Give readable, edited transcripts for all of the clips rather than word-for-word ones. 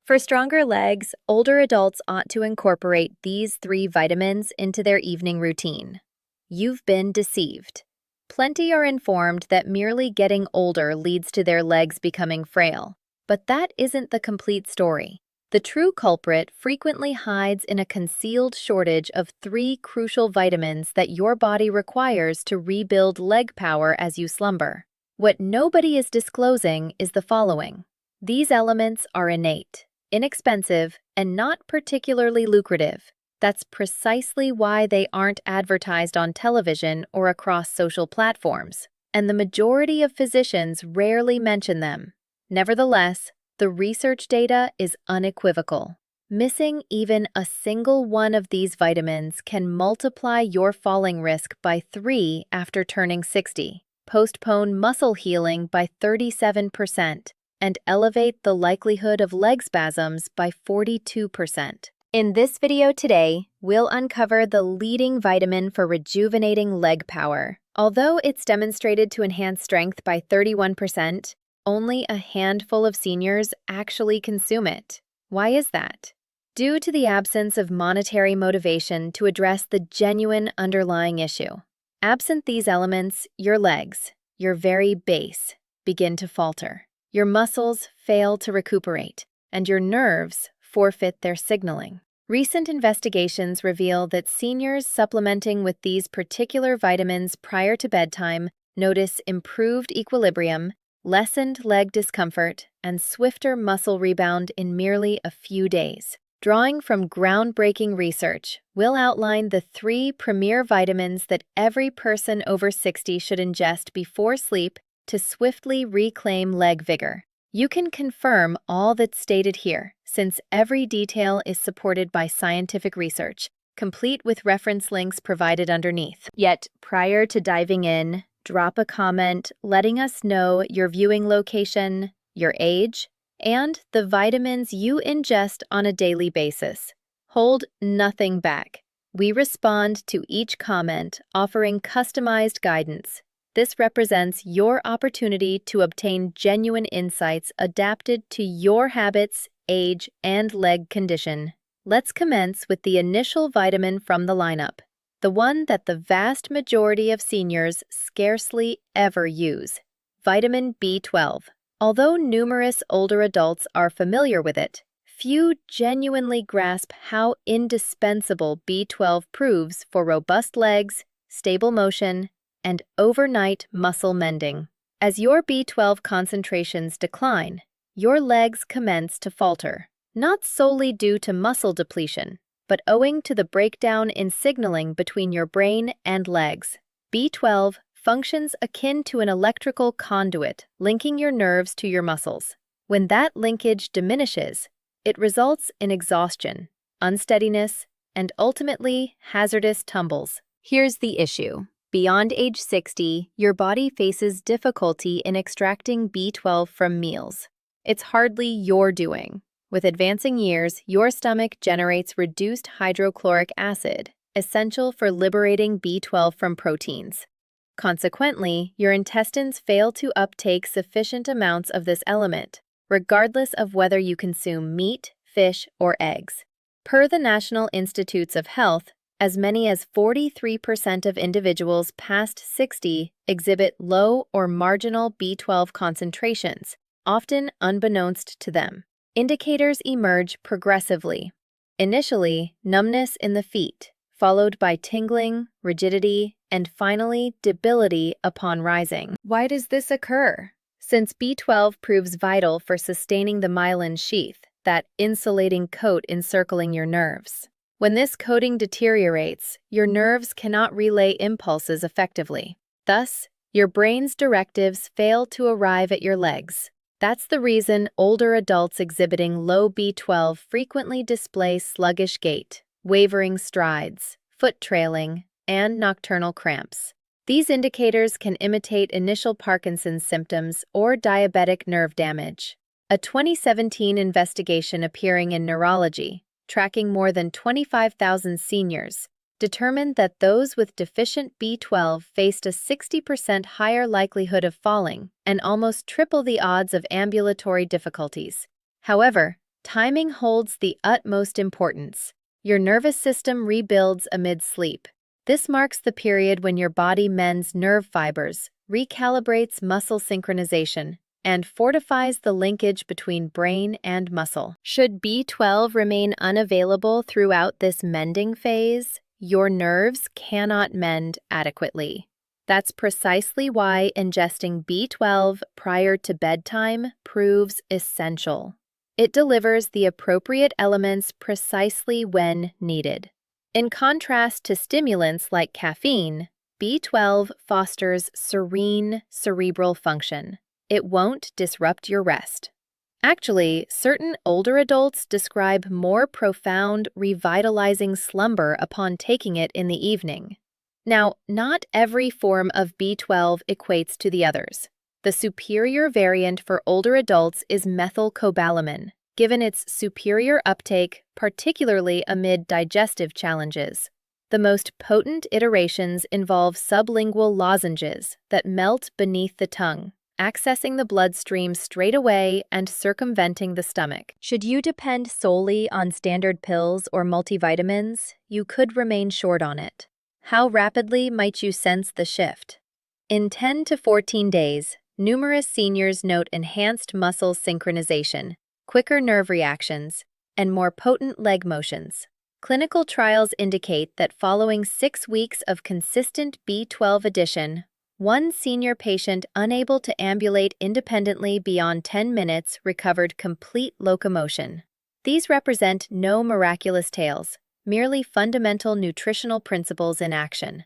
For stronger legs, older adults ought to incorporate these 3 vitamins into their evening routine. You've been deceived. Plenty are informed that merely getting older leads to their legs becoming frail, but that isn't the complete story. The true culprit frequently hides in a concealed shortage of 3 crucial vitamins that your body requires to rebuild leg power as you slumber. What nobody is disclosing is the following. These elements are innate, inexpensive, and not particularly lucrative. That's precisely why they aren't advertised on television or across social platforms, and the majority of physicians rarely mention them. Nevertheless, the research data is unequivocal. Missing even a single one of these vitamins can multiply your falling risk by 3 after turning 60, postpone muscle healing by 37%, and elevate the likelihood of leg spasms by 42%. In this video today, we'll uncover the leading vitamin for rejuvenating leg power. Although it's demonstrated to enhance strength by 31%, only a handful of seniors actually consume it. Why is that? Due to the absence of monetary motivation to address the genuine underlying issue. Absent these elements, your legs, your very base, begin to falter. Your muscles fail to recuperate, and your nerves forfeit their signaling. Recent investigations reveal that seniors supplementing with these particular vitamins prior to bedtime notice improved equilibrium, lessened leg discomfort, and swifter muscle rebound in merely a few days. Drawing from groundbreaking research, we'll outline the 3 premier vitamins that every person over 60 should ingest before sleep to swiftly reclaim leg vigor. You can confirm all that's stated here, since every detail is supported by scientific research, complete with reference links provided underneath. Yet, prior to diving in, drop a comment letting us know your viewing location, your age, and the vitamins you ingest on a daily basis. Hold nothing back. We respond to each comment, offering customized guidance. This represents your opportunity to obtain genuine insights adapted to your habits, age, and leg condition. Let's commence with the initial vitamin from the lineup, the one that the vast majority of seniors scarcely ever use, vitamin B12. Although numerous older adults are familiar with it, few genuinely grasp how indispensable B12 proves for robust legs, stable motion, and overnight muscle mending. As your B12 concentrations decline, your legs commence to falter, not solely due to muscle depletion, but owing to the breakdown in signaling between your brain and legs. B12 functions akin to an electrical conduit linking your nerves to your muscles. When that linkage diminishes, it results in exhaustion, unsteadiness, and ultimately hazardous tumbles. Here's the issue. Beyond age 60, your body faces difficulty in extracting B12 from meals. It's hardly your doing. With advancing years, your stomach generates reduced hydrochloric acid, essential for liberating B12 from proteins. Consequently, your intestines fail to uptake sufficient amounts of this element, regardless of whether you consume meat, fish, or eggs. Per the National Institutes of Health, as many as 43% of individuals past 60 exhibit low or marginal B12 concentrations, often unbeknownst to them. Indicators emerge progressively. Initially, numbness in the feet, followed by tingling, rigidity, and finally debility upon rising. Why does this occur? Since B12 proves vital for sustaining the myelin sheath, that insulating coat encircling your nerves. When this coating deteriorates, your nerves cannot relay impulses effectively. Thus, your brain's directives fail to arrive at your legs. That's the reason older adults exhibiting low B12 frequently display sluggish gait, wavering strides, foot trailing, and nocturnal cramps. These indicators can imitate initial Parkinson's symptoms or diabetic nerve damage. A 2017 investigation appearing in Neurology, tracking more than 25,000 seniors, determined that those with deficient B12 faced a 60% higher likelihood of falling and almost triple the odds of ambulatory difficulties. However, Timing holds the utmost importance. Your nervous system rebuilds amid sleep. This marks the period when your body mends nerve fibers, recalibrates muscle synchronization, and fortifies the linkage between brain and muscle. Should B12 remain unavailable throughout this mending phase, your nerves cannot mend adequately. That's precisely why ingesting B12 prior to bedtime proves essential. It delivers the appropriate elements precisely when needed. In contrast to stimulants like caffeine, B12 fosters serene cerebral function. It won't disrupt your rest. Actually, certain older adults describe more profound, revitalizing slumber upon taking it in the evening. Now, not every form of B12 equates to the others. The superior variant for older adults is methylcobalamin, given its superior uptake, particularly amid digestive challenges. The most potent iterations involve sublingual lozenges that melt beneath the tongue, accessing the bloodstream straight away and circumventing the stomach. Should you depend solely on standard pills or multivitamins, you could remain short on it. How rapidly might you sense the shift? In 10 to 14 days, numerous seniors note enhanced muscle synchronization, quicker nerve reactions, and more potent leg motions. Clinical trials indicate that following 6 weeks of consistent B12 addition, one senior patient unable to ambulate independently beyond 10 minutes recovered complete locomotion. These represent no miraculous tales, merely fundamental nutritional principles in action.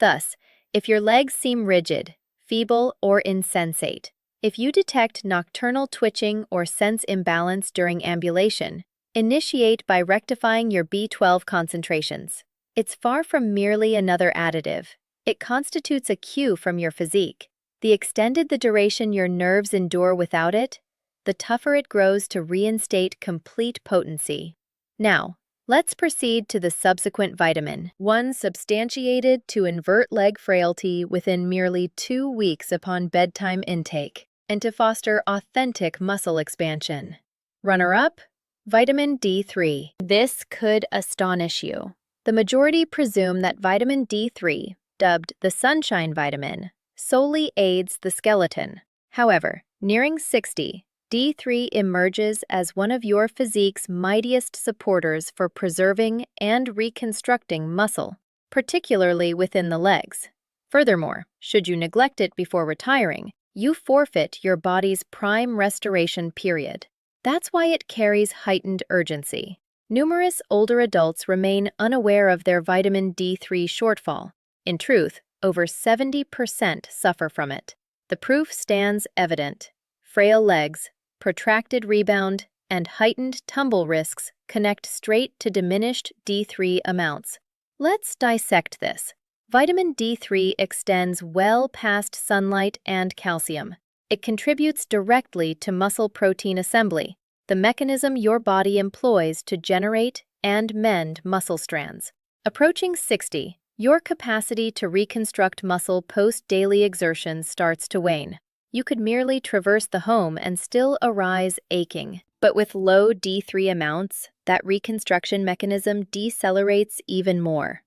Thus, if your legs seem rigid, feeble, or insensate, if you detect nocturnal twitching or sense imbalance during ambulation, initiate by rectifying your B12 concentrations. It's far from merely another additive. It constitutes a cue from your physique. The extended the duration your nerves endure without it, the tougher it grows to reinstate complete potency. Now, let's proceed to the subsequent vitamin, one substantiated to invert leg frailty within merely 2 weeks upon bedtime intake, and to foster authentic muscle expansion. Runner-up, vitamin D3. This could astonish you. The majority presume that vitamin D3, dubbed the sunshine vitamin, solely aids the skeleton. However, nearing 60, D3 emerges as one of your physique's mightiest supporters for preserving and reconstructing muscle, particularly within the legs. Furthermore, should you neglect it before retiring, you forfeit your body's prime restoration period. That's why it carries heightened urgency. Numerous older adults remain unaware of their vitamin D3 shortfall. In truth, over 70% suffer from it. The proof stands evident. Frail legs, protracted rebound, and heightened tumble risks connect straight to diminished D3 amounts. Let's dissect this. Vitamin D3 extends well past sunlight and calcium. It contributes directly to muscle protein assembly, the mechanism your body employs to generate and mend muscle strands. Approaching 60, your capacity to reconstruct muscle post-daily exertion starts to wane. You could merely traverse the home and still arise aching. But with low D3 amounts, that reconstruction mechanism decelerates even more.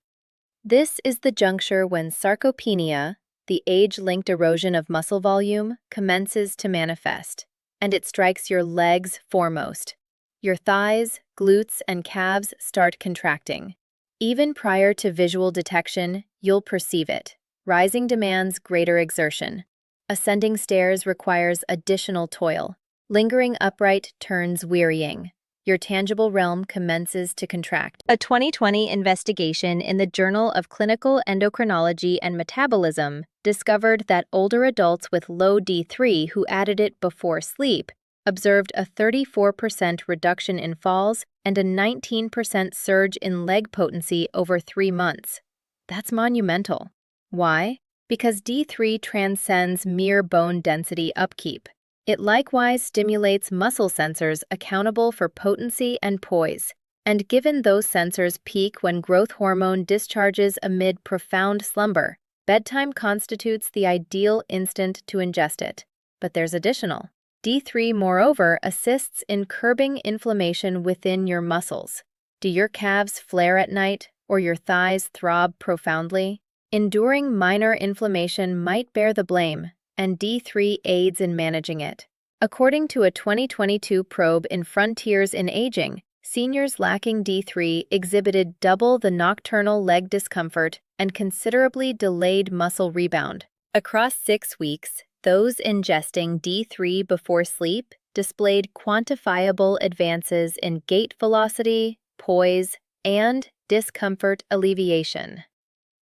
This is the juncture when sarcopenia, the age-linked erosion of muscle volume, commences to manifest, and it strikes your legs foremost. Your thighs, glutes, and calves start contracting. Even prior to visual detection, you'll perceive it. Rising demands greater exertion. Ascending stairs requires additional toil. Lingering upright turns wearying. Your tangible realm commences to contract. A 2020 investigation in the Journal of Clinical Endocrinology and Metabolism discovered that older adults with low D3 who added it before sleep observed a 34% reduction in falls and a 19% surge in leg potency over 3 months. That's monumental. Why? Because D3 transcends mere bone density upkeep. It likewise stimulates muscle sensors accountable for potency and poise, and given those sensors peak when growth hormone discharges amid profound slumber, bedtime constitutes the ideal instant to ingest it. But there's additional. D3, moreover, assists in curbing inflammation within your muscles. Do your calves flare at night or your thighs throb profoundly? Enduring minor inflammation might bear the blame, and D3 aids in managing it. According to a 2022 probe in Frontiers in Aging, seniors lacking D3 exhibited double the nocturnal leg discomfort and considerably delayed muscle rebound. Across 6 weeks, those ingesting D3 before sleep displayed quantifiable advances in gait velocity, poise, and discomfort alleviation.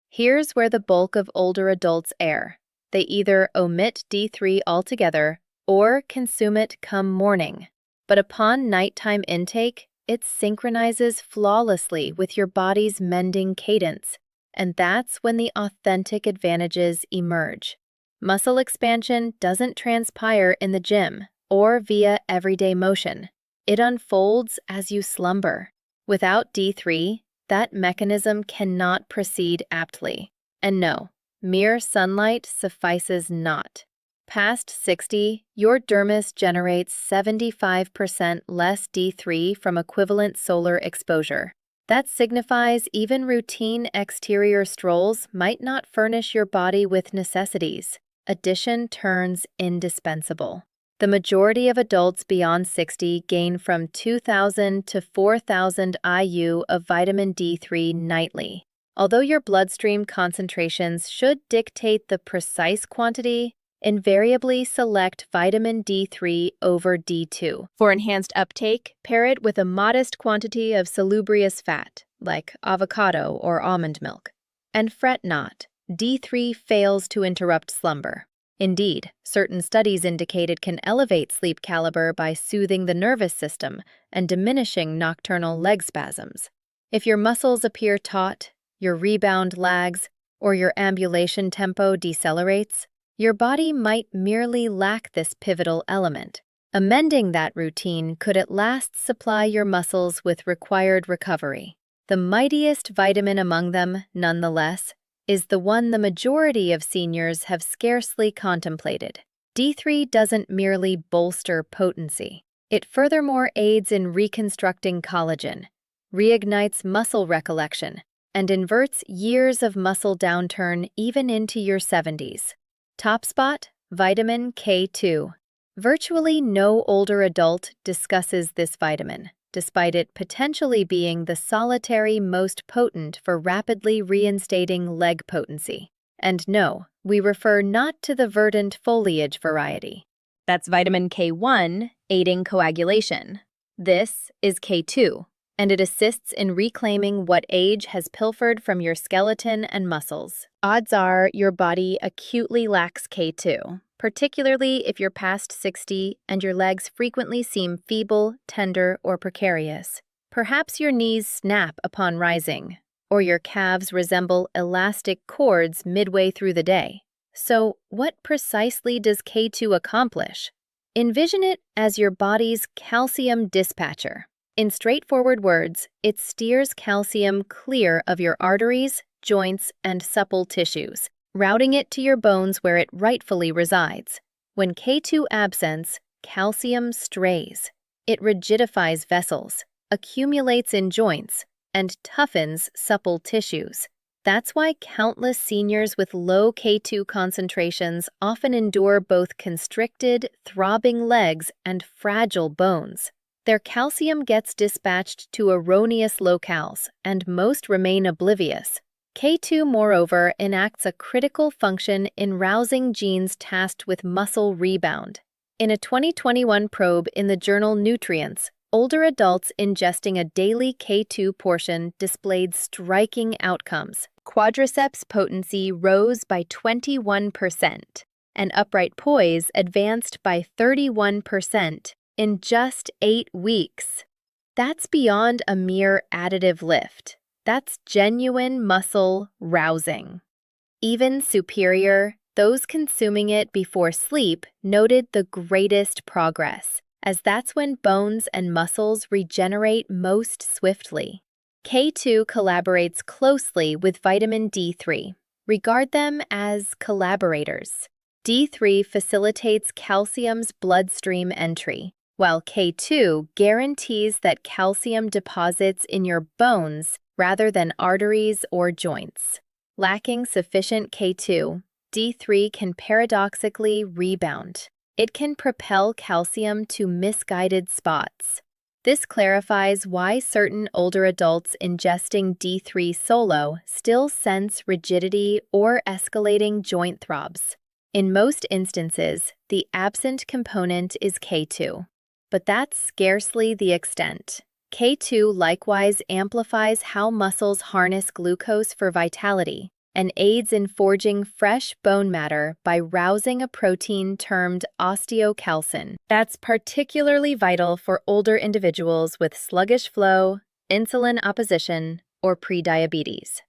Here's where the bulk of older adults err. They either omit D3 altogether or consume it come morning. But upon nighttime intake, it synchronizes flawlessly with your body's mending cadence, and that's when the authentic advantages emerge. Muscle expansion doesn't transpire in the gym or via everyday motion. It unfolds as you slumber. Without D3, that mechanism cannot proceed aptly. And no, mere sunlight suffices not. Past 60, your dermis generates 75% less D3 from equivalent solar exposure. That signifies even routine exterior strolls might not furnish your body with necessities. Addition turns indispensable. The majority of adults beyond 60 gain from 2,000 to 4,000 IU of vitamin D3 nightly. Although your bloodstream concentrations should dictate the precise quantity, invariably select vitamin D3 over D2. For enhanced uptake, pair it with a modest quantity of salubrious fat, like avocado or almond milk. And fret not, D3 fails to interrupt slumber. Indeed, certain studies indicate it can elevate sleep caliber by soothing the nervous system and diminishing nocturnal leg spasms. If your muscles appear taut, your rebound lags, or your ambulation tempo decelerates, your body might merely lack this pivotal element. Amending that routine could at last supply your muscles with required recovery. The mightiest vitamin among them, nonetheless, is the one the majority of seniors have scarcely contemplated. D3 doesn't merely bolster potency. It furthermore aids in reconstructing collagen, reignites muscle recollection, and inverts years of muscle downturn even into your 70s. Top spot, vitamin K2. Virtually no older adult discusses this vitamin, despite it potentially being the solitary most potent for rapidly reinstating leg potency. And no, we refer not to the verdant foliage variety. That's vitamin K1, aiding coagulation. This is K2, and it assists in reclaiming what age has pilfered from your skeleton and muscles. Odds are your body acutely lacks K2, particularly if you're past 60 and your legs frequently seem feeble, tender, or precarious. Perhaps your knees snap upon rising, or your calves resemble elastic cords midway through the day. So, what precisely does K2 accomplish? Envision it as your body's calcium dispatcher. In straightforward words, it steers calcium clear of your arteries, joints, and supple tissues, routing it to your bones where it rightfully resides. When K2 absents, calcium strays. It rigidifies vessels, accumulates in joints, and toughens supple tissues. That's why countless seniors with low K2 concentrations often endure both constricted, throbbing legs and fragile bones. Their calcium gets dispatched to erroneous locales, and most remain oblivious. K2, moreover, enacts a critical function in rousing genes tasked with muscle rebound. In a 2021 probe in the journal Nutrients, older adults ingesting a daily K2 portion displayed striking outcomes. Quadriceps potency rose by 21%, and upright poise advanced by 31% in just 8 weeks. That's beyond a mere additive lift. That's genuine muscle rousing. Even superior, those consuming it before sleep noted the greatest progress, as that's when bones and muscles regenerate most swiftly. K2 collaborates closely with vitamin D3. Regard them as collaborators. D3 facilitates calcium's bloodstream entry, while K2 guarantees that calcium deposits in your bones rather than arteries or joints. Lacking sufficient K2, D3 can paradoxically rebound. It can propel calcium to misguided spots. This clarifies why certain older adults ingesting D3 solo still sense rigidity or escalating joint throbs. In most instances, the absent component is K2, but that's scarcely the extent. K2 likewise amplifies how muscles harness glucose for vitality and aids in forging fresh bone matter by rousing a protein termed osteocalcin. That's particularly vital for older individuals with sluggish flow, insulin opposition, or prediabetes.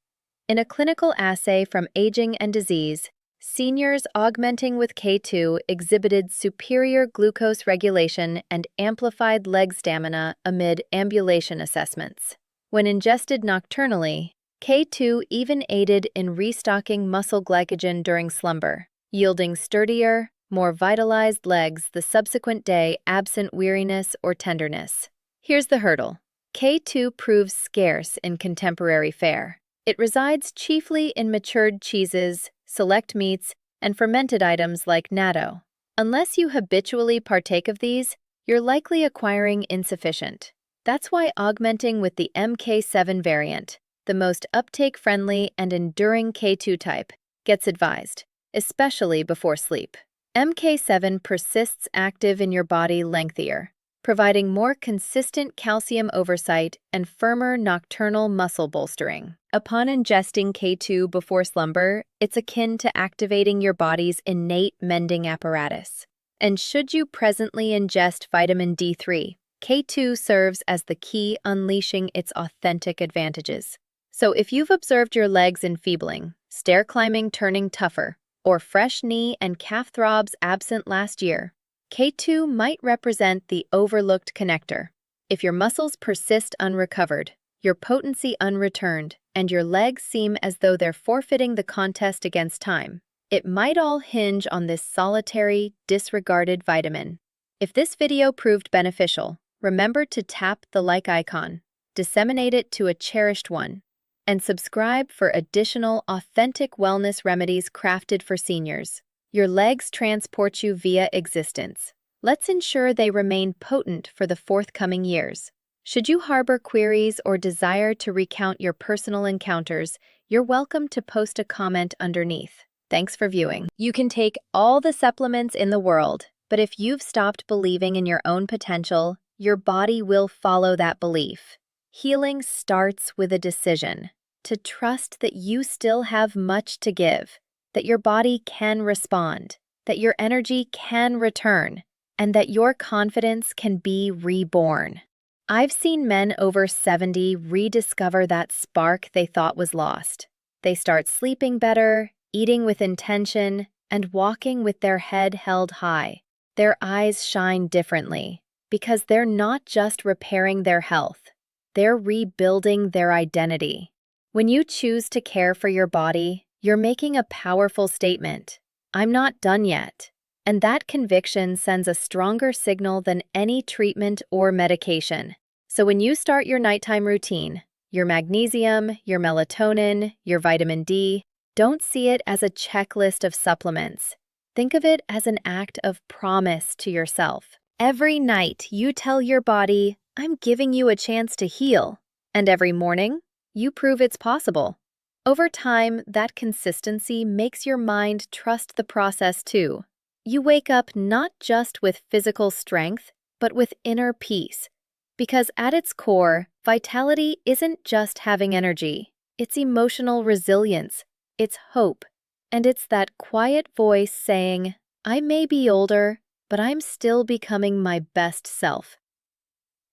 In a clinical assay from Aging and Disease, seniors augmenting with K2 exhibited superior glucose regulation and amplified leg stamina amid ambulation assessments. When ingested nocturnally, K2 even aided in restocking muscle glycogen during slumber, yielding sturdier, more vitalized legs the subsequent day absent weariness or tenderness. Here's the hurdle. K2 proves scarce in contemporary fare. It resides chiefly in matured cheeses, select meats, and fermented items like natto. Unless you habitually partake of these, you're likely acquiring insufficient. That's why augmenting with the MK7 variant, the most uptake-friendly and enduring K2 type, gets advised, especially before sleep. MK7 persists active in your body lengthier, providing more consistent calcium oversight and firmer nocturnal muscle bolstering. Upon ingesting K2 before slumber, it's akin to activating your body's innate mending apparatus. And should you presently ingest vitamin D3, K2 serves as the key unleashing its authentic advantages. So if you've observed your legs enfeebling, stair climbing turning tougher, or fresh knee and calf throbs absent last year, K2 might represent the overlooked connector. If your muscles persist unrecovered, your potency unreturned, and your legs seem as though they're forfeiting the contest against time, it might all hinge on this solitary, disregarded vitamin. If this video proved beneficial, remember to tap the like icon, disseminate it to a cherished one, and subscribe for additional authentic wellness remedies crafted for seniors. Your legs transport you via existence. Let's ensure they remain potent for the forthcoming years. Should you harbor queries or desire to recount your personal encounters, you're welcome to post a comment underneath. Thanks for viewing. You can take all the supplements in the world, but if you've stopped believing in your own potential, your body will follow that belief. Healing starts with a decision to trust that you still have much to give, that your body can respond, that your energy can return, and that your confidence can be reborn. I've seen men over 70 rediscover that spark they thought was lost. They start sleeping better, eating with intention, and walking with their head held high. Their eyes shine differently because they're not just repairing their health, they're rebuilding their identity. When you choose to care for your body, you're making a powerful statement. I'm not done yet. And that conviction sends a stronger signal than any treatment or medication. So when you start your nighttime routine, your magnesium, your melatonin, your vitamin D, don't see it as a checklist of supplements. Think of it as an act of promise to yourself. Every night, you tell your body, I'm giving you a chance to heal. And every morning, you prove it's possible. Over time, that consistency makes your mind trust the process too. You wake up not just with physical strength, but with inner peace. Because at its core, vitality isn't just having energy. It's emotional resilience, it's hope, and it's that quiet voice saying, I may be older, but I'm still becoming my best self.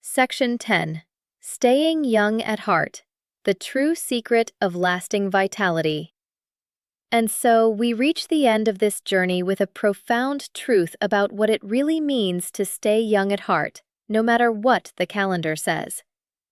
Section 10. Staying Young at Heart, the True Secret of Lasting Vitality. And so we reach the end of this journey with a profound truth about what it really means to stay young at heart, no matter what the calendar says.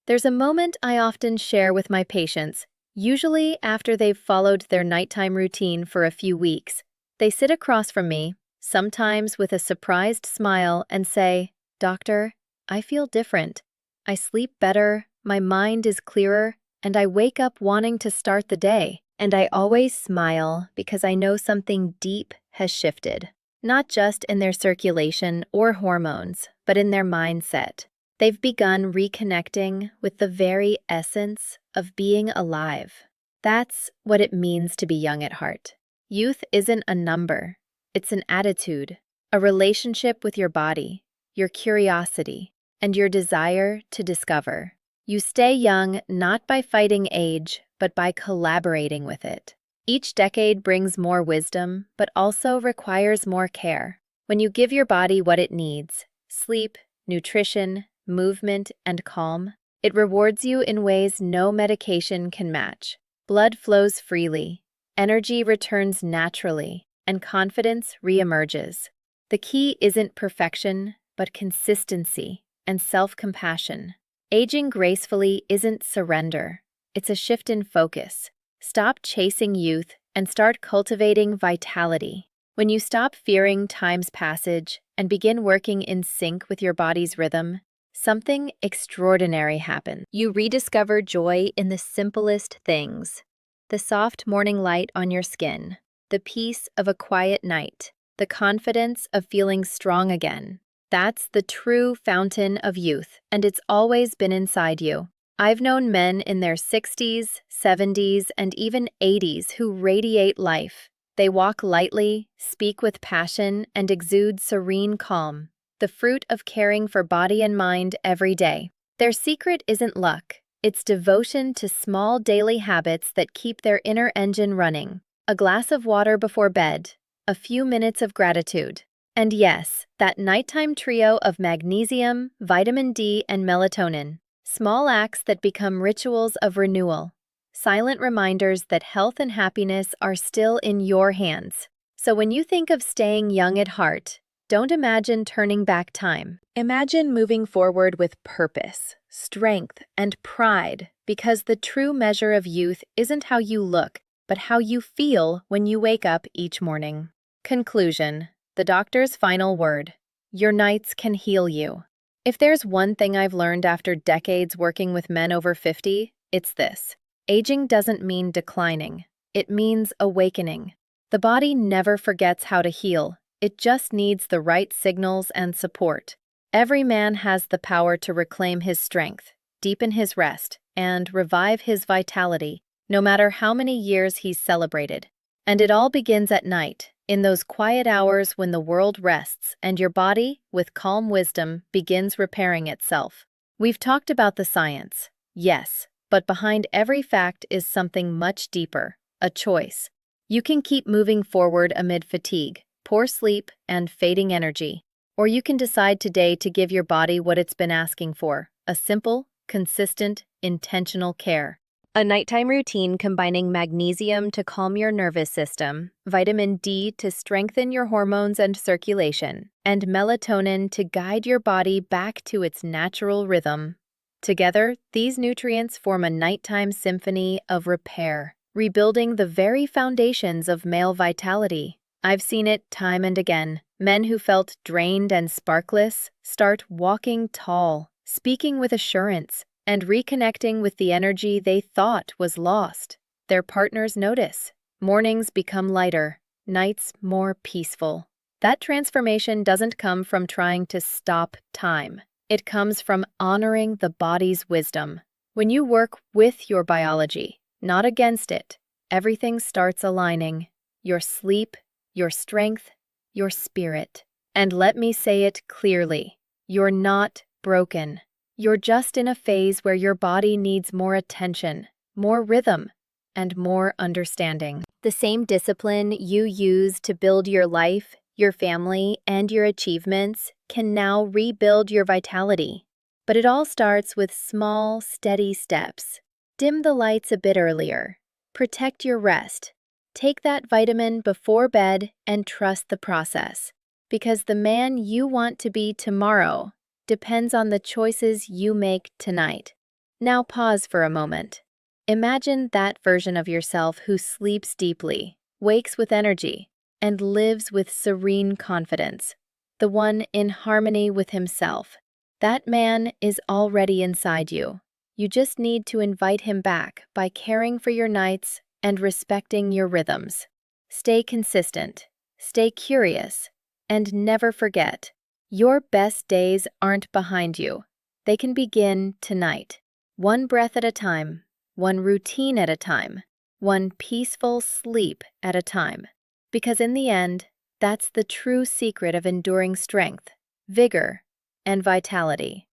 There's a moment I often share with my patients, usually after they've followed their nighttime routine for a few weeks. They sit across from me, sometimes with a surprised smile, and say, "Doctor, I feel different. I sleep better, my mind is clearer, and I wake up wanting to start the day." And I always smile because I know something deep has shifted, not just in their circulation or hormones, but in their mindset. They've begun reconnecting with the very essence of being alive. That's what it means to be young at heart. Youth isn't a number, it's an attitude, a relationship with your body, your curiosity, and your desire to discover. You stay young not by fighting age, but by collaborating with it. Each decade brings more wisdom, but also requires more care. When you give your body what it needs, sleep, nutrition, movement, and calm, it rewards you in ways no medication can match. Blood flows freely, energy returns naturally, and confidence reemerges. The key isn't perfection, but consistency and self-compassion. Aging gracefully isn't surrender. It's a shift in focus. Stop chasing youth and start cultivating vitality. When you stop fearing time's passage and begin working in sync with your body's rhythm, something extraordinary happens. You rediscover joy in the simplest things. The soft morning light on your skin, the peace of a quiet night, the confidence of feeling strong again. That's the true fountain of youth, and it's always been inside you. I've known men in their 60s, 70s, and even 80s who radiate life. They walk lightly, speak with passion, and exude serene calm, the fruit of caring for body and mind every day. Their secret isn't luck, it's devotion to small daily habits that keep their inner engine running. A glass of water before bed, a few minutes of gratitude. And yes, that nighttime trio of magnesium, vitamin D, and melatonin. Small acts that become rituals of renewal. Silent reminders that health and happiness are still in your hands. So when you think of staying young at heart, don't imagine turning back time. Imagine moving forward with purpose, strength, and pride, because the true measure of youth isn't how you look, but how you feel when you wake up each morning. Conclusion. The doctor's final word. Your nights can heal you. If there's one thing I've learned after decades working with men over 50, it's this. Aging doesn't mean declining. It means awakening. The body never forgets how to heal. It just needs the right signals and support. Every man has the power to reclaim his strength, deepen his rest, and revive his vitality, no matter how many years he's celebrated. And it all begins at night, in those quiet hours when the world rests and your body, with calm wisdom, begins repairing itself. We've talked about the science, yes, but behind every fact is something much deeper, a choice. You can keep moving forward amid fatigue, poor sleep, and fading energy. Or you can decide today to give your body what it's been asking for, a simple, consistent, intentional care. A nighttime routine combining magnesium to calm your nervous system, vitamin D to strengthen your hormones and circulation, and melatonin to guide your body back to its natural rhythm. Together, these nutrients form a nighttime symphony of repair, rebuilding the very foundations of male vitality. I've seen it time and again. Men who felt drained and sparkless start walking tall, speaking with assurance, and reconnecting with the energy they thought was lost. Their partners notice. Mornings become lighter, nights more peaceful. That transformation doesn't come from trying to stop time. It comes from honoring the body's wisdom. When you work with your biology, not against it, everything starts aligning. Your sleep, your strength, your spirit. And let me say it clearly, you're not broken. You're just in a phase where your body needs more attention, more rhythm, and more understanding. The same discipline you use to build your life, your family, and your achievements can now rebuild your vitality. But it all starts with small, steady steps. Dim the lights a bit earlier. Protect your rest. Take that vitamin before bed and trust the process. Because the man you want to be tomorrow depends on the choices you make tonight. Now pause for a moment. Imagine that version of yourself who sleeps deeply, wakes with energy, and lives with serene confidence, the one in harmony with himself. That man is already inside you. You just need to invite him back by caring for your nights and respecting your rhythms. Stay consistent, stay curious, and never forget, your best days aren't behind you. They can begin tonight. One breath at a time, one routine at a time, one peaceful sleep at a time. Because in the end, that's the true secret of enduring strength, vigor, and vitality.